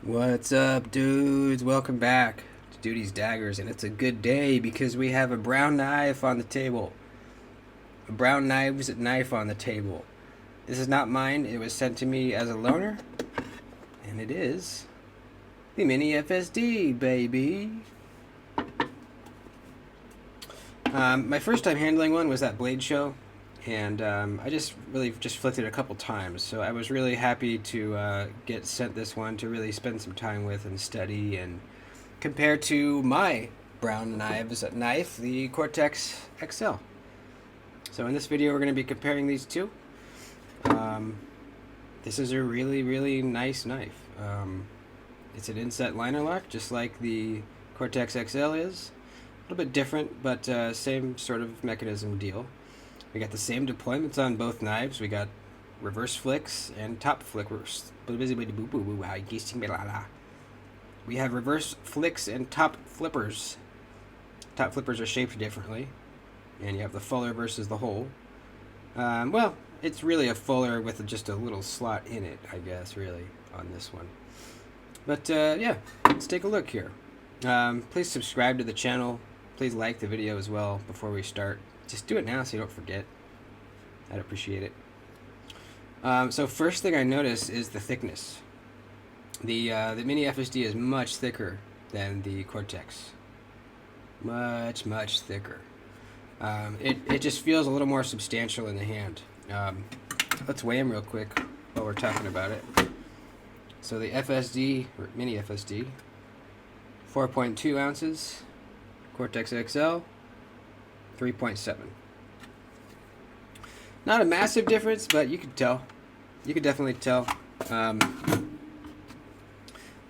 What's up, dudes? Welcome back to Duty's Daggers, and it's a good day because we have a brown knife on the table. A brown knife on the table. This is not mine. It was sent to me as a loaner, and it is the Mini FSD, baby. My first time handling one was at Blade Show, and I just flicked it a couple times. So I was really happy to get sent this one to really spend some time with and study and compare to my brown knife, the Cortex XL. So in this video, we're going to be comparing these two. This is a really nice knife. It's an inset liner lock, just like the Cortex XL is. A little bit different, but same sort of mechanism deal. We got the same deployments on both knives. We got reverse flicks and top flippers. We have reverse flicks and top flippers. Top flippers are shaped differently, and you have the fuller versus the hole. Well, it's really a fuller with just a little slot in it, I guess, really, on this one. But yeah, let's take a look here. Please subscribe to the channel. Please like the video as well before we start. Just do it now so you don't forget. I'd appreciate it. So first thing I notice is the thickness. The Mini FSD is much thicker than the Cortex. Much thicker. It just feels a little more substantial in the hand. Let's weigh them real quick while we're talking about it. So the FSD, or Mini FSD, 4.2 ounces. Cortex XL, 3.7. Not a massive difference, but you could tell. You could definitely tell.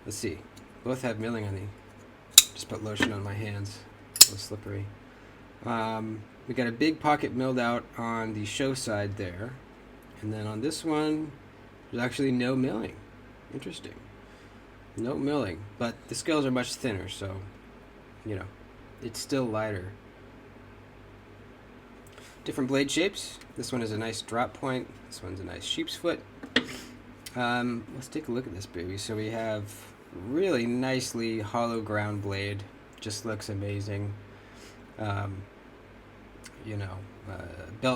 Let's see. Both have milling on the. Just put lotion on my hands. A little slippery. We got a big pocket milled out on the show side there. And then on this one, there's actually no milling. Interesting. No milling. But the scales are much thinner, so, you know, it's still lighter. Different blade shapes. This one is a nice drop point. This one's a nice sheep's foot. Let's take a look at this baby. So we have really nicely hollow ground blade. Just looks amazing. Belt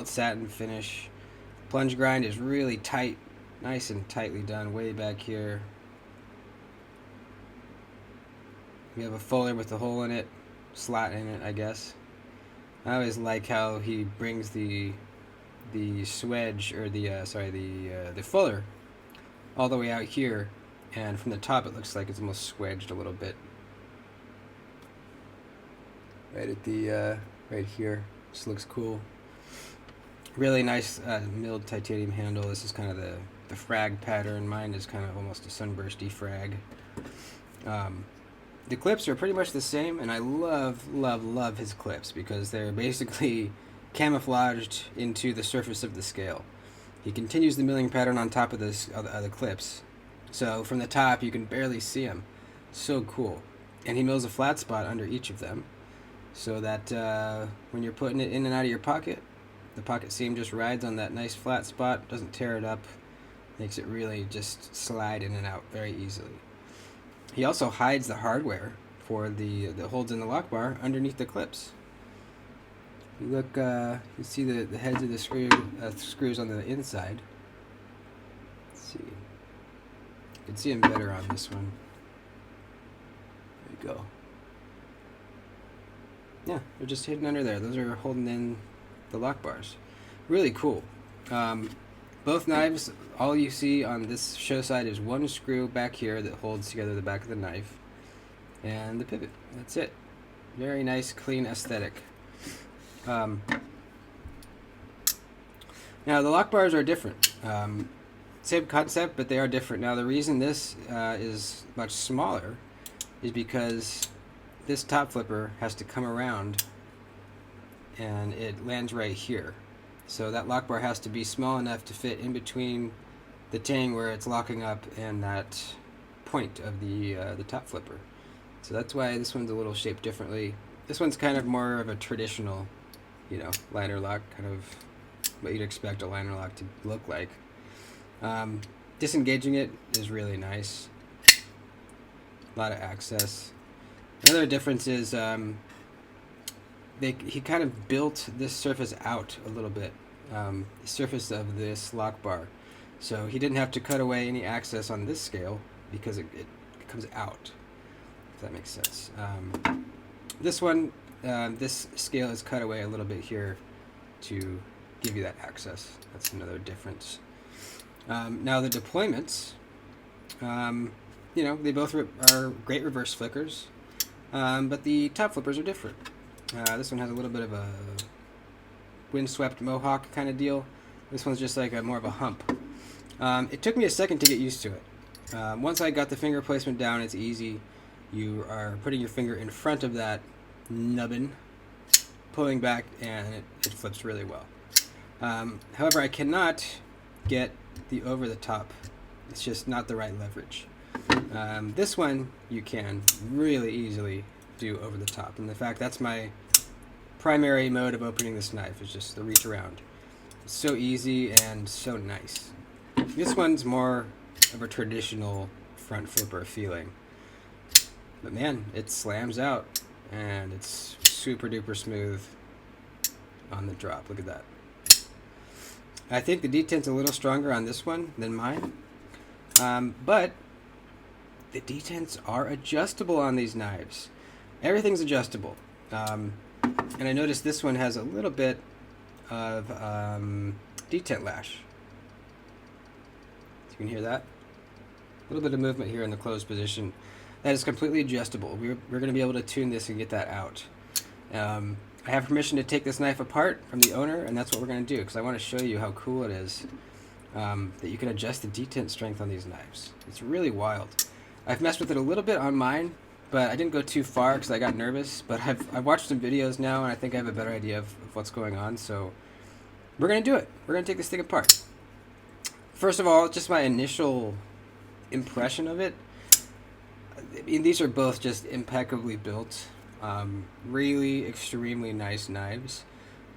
satin finish. Plunge grind is really tight. Nice and tightly done way back here. We have a fuller with a hole in it. Slot in it, I guess. I always like how he brings the swedge, or the fuller all the way out here, and from the top it looks like it's almost swedged a little bit. Right at the right here. Just looks cool. Really nice milled titanium handle. This is kind of the frag pattern. Mine is kind of almost a sunbursty frag. The clips are pretty much the same, and I love his clips because they're basically camouflaged into the surface of the scale. He continues the milling pattern on top of the clips, so from the top you can barely see him. So cool. And he mills a flat spot under each of them, so that when you're putting it in and out of your pocket, the pocket seam just rides on that nice flat spot, doesn't tear it up, makes it really just slide in and out very easily. He also hides the hardware for the holds in the lock bar underneath the clips. You look, you see the heads of the screws on the inside. Let's see. You can see them better on this one. There you go. Yeah, they're just hidden under there. Those are holding in the lock bars. Really cool. Both knives, all you see on this show side is one screw back here that holds together the back of the knife and the pivot. That's it. Very nice, clean aesthetic. Now the lock bars are different. Same concept, but they are different. Now the reason this is much smaller is because this top flipper has to come around and it lands right here. So that lock bar has to be small enough to fit in between the tang where it's locking up and that point of the top flipper. So that's why this one's a little shaped differently. This one's kind of more of a traditional, liner lock, kind of what you'd expect a liner lock to look like. Disengaging it is really nice. lot of access. Another difference is he kind of built this surface out a little bit, the surface of this lock bar. So he didn't have to cut away any access on this scale because it comes out, if that makes sense. This one, this scale is cut away a little bit here to give you that access. That's another difference. Now the deployments, they both are great reverse flickers, but the top flippers are different. This one has a little bit of a windswept mohawk kind of deal. This one's just like more of a hump. It took me a second to get used to it. Once I got the finger placement down, it's easy. You are putting your finger in front of that nubbin, pulling back, and it flips really well. However, I cannot get the over the top. It's just not the right leverage. This one you can really easily do over the top. And in fact, that's my primary mode of opening this knife, is just the reach around. It's so easy and so nice. This one's more of a traditional front flipper feeling. But man, it slams out and it's super duper smooth on the drop. Look at that. I think the detent's a little stronger on this one than mine. But the detents are adjustable on these knives. Everything's adjustable. And I noticed this one has a little bit of detent lash. You can hear that? A little bit of movement here in the closed position. That is completely adjustable. We're going to be able to tune this and get that out. I have permission to take this knife apart from the owner, and that's what we're going to do, because I want to show you how cool it is that you can adjust the detent strength on these knives. It's really wild. I've messed with it a little bit on mine, but I didn't go too far because I got nervous. But I've watched some videos now, and I think I have a better idea of what's going on. So we're going to do it. We're going to take this thing apart. First of all, just my initial impression of it. I mean, these are both just impeccably built. Really extremely nice knives.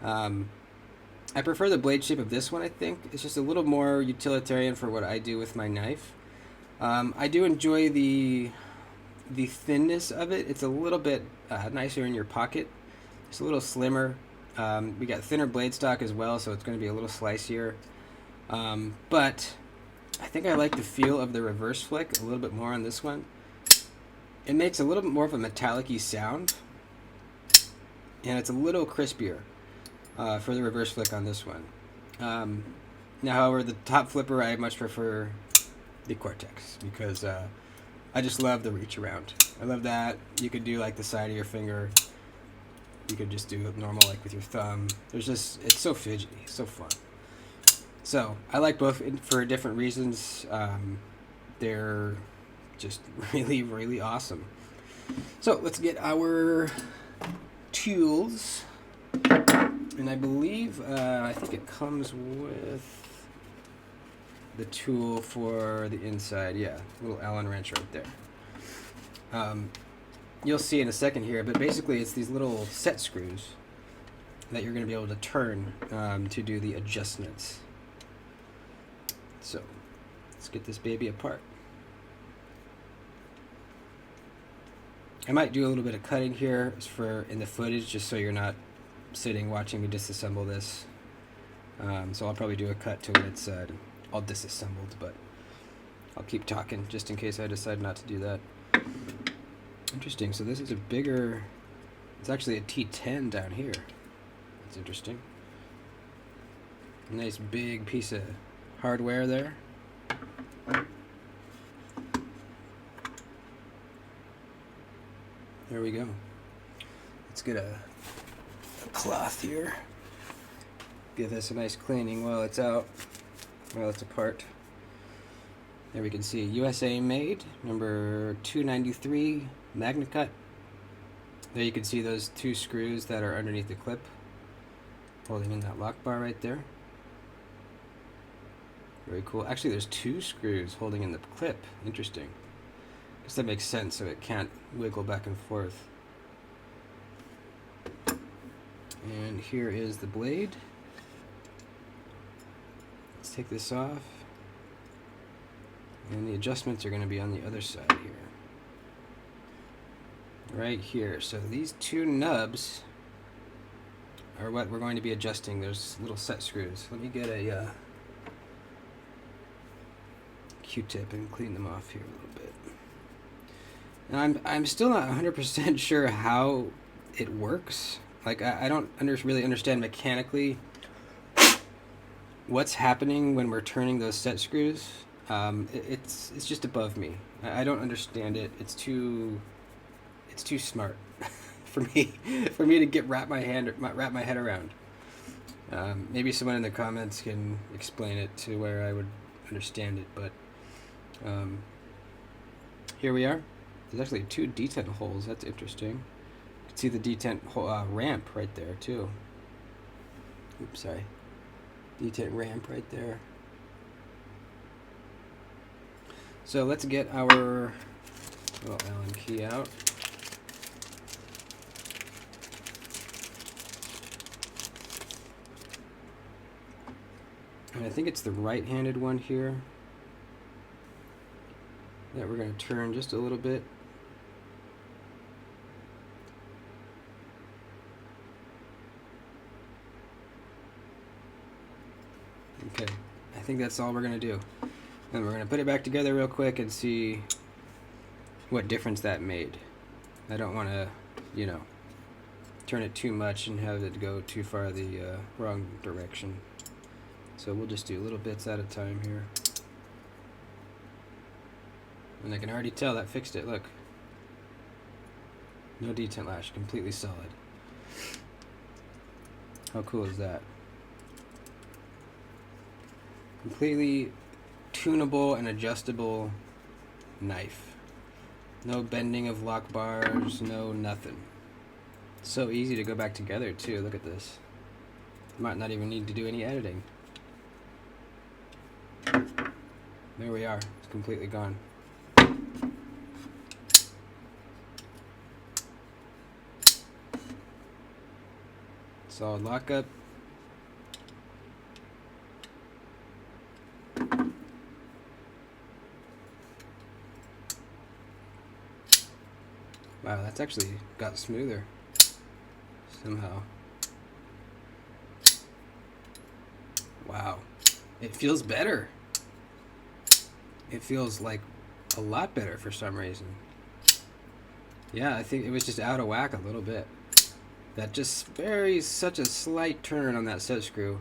I prefer the blade shape of this one, I think. It's just a little more utilitarian for what I do with my knife. I do enjoy the thinness of it. It's a little bit nicer in your pocket. It's a little slimmer. We got thinner blade stock as well, so it's going to be a little slicier. But I think I like the feel of the reverse flick a little bit more on this one. It makes a little bit more of a metallic-y sound, and it's a little crispier for the reverse flick on this one. Now, however, the top flipper, I much prefer the Cortex, because I just love the reach around. I love that. You could do like the side of your finger. You could just do it normal, like with your thumb. It's so fidgety, so fun. So I like both for different reasons. They're just really, really awesome. So let's get our tools, and I believe I think it comes with the tool for the inside. Yeah, little Allen wrench right there. You'll see in a second here, but basically it's these little set screws that you're going to be able to turn to do the adjustments. So let's get this baby apart. I might do a little bit of cutting here in the footage, just so you're not sitting watching me disassemble this. So I'll probably do a cut to when it's all disassembled, but I'll keep talking just in case I decide not to do that. Interesting. So this is it's actually a T10 down here. That's interesting. Nice big piece of hardware there. There we go. Let's get a cloth here. Give this a nice cleaning while it's out, while it's apart. There we can see USA made, number 293, Magna Cut. There you can see those two screws that are underneath the clip, holding in that lock bar right there. Very cool. Actually, there's two screws holding in the clip. Interesting. I guess that makes sense, so it can't wiggle back and forth. And here is the blade. Let's take this off. And the adjustments are going to be on the other side here. right here. So these two nubs are what we're going to be adjusting. There's little set screws. Let me get a Q-tip and clean them off here a little bit. And I'm still not 100% sure how it works. Like I don't really understand mechanically what's happening when we're turning those set screws. It's just above me. I don't understand it. It's too smart for me to wrap my head around. Maybe someone in the comments can explain it to where I would understand it, but here we are. There's actually two detent holes. That's interesting. You can see the detent ramp right there too. Oops, sorry. Detent ramp right there. So let's get our Allen key out. And I think it's the right-handed one here that we're going to turn just a little bit. Okay, I think that's all we're going to do. And we're going to put it back together real quick and see what difference that made. I don't want to, turn it too much and have it go too far the wrong direction. So we'll just do little bits at a time here. And I can already tell that fixed it, look. No detent lash, completely solid. How cool is that? Completely tunable and adjustable knife. No bending of lock bars, no nothing. So easy to go back together too, look at this. Might not even need to do any editing. There we are, it's completely gone. Solid lockup. Wow, that's actually got smoother somehow. Wow, it feels better. It feels like a lot better for some reason. Yeah, I think it was just out of whack a little bit. That just such a slight turn on that set screw,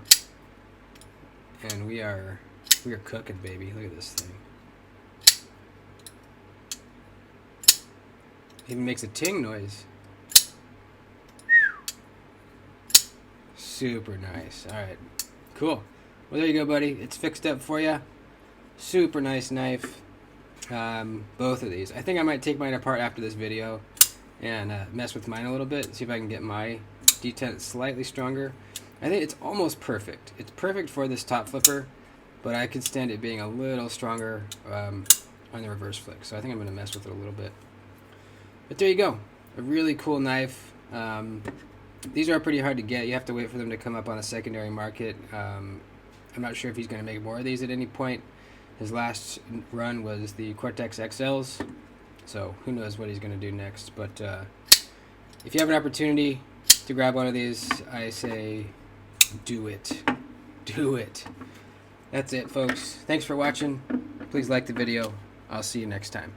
and we are cooking, baby. Look at this thing. Even makes a ting noise. Super nice. All right, cool. Well, there you go, buddy. It's fixed up for you. Super nice knife. Both of these. I think I might take mine apart after this video and mess with mine a little bit. See if I can get my detent slightly stronger. I think it's almost perfect. It's perfect for this top flipper, but I could stand it being a little stronger on the reverse flick. So I think I'm going to mess with it a little bit. But there you go. A really cool knife. These are pretty hard to get. You have to wait for them to come up on a secondary market. I'm not sure if he's going to make more of these at any point. His last run was the Cortex XLs, so who knows what he's going to do next. But if you have an opportunity to grab one of these, I say do it. Do it. That's it, folks. Thanks for watching. Please like the video. I'll see you next time.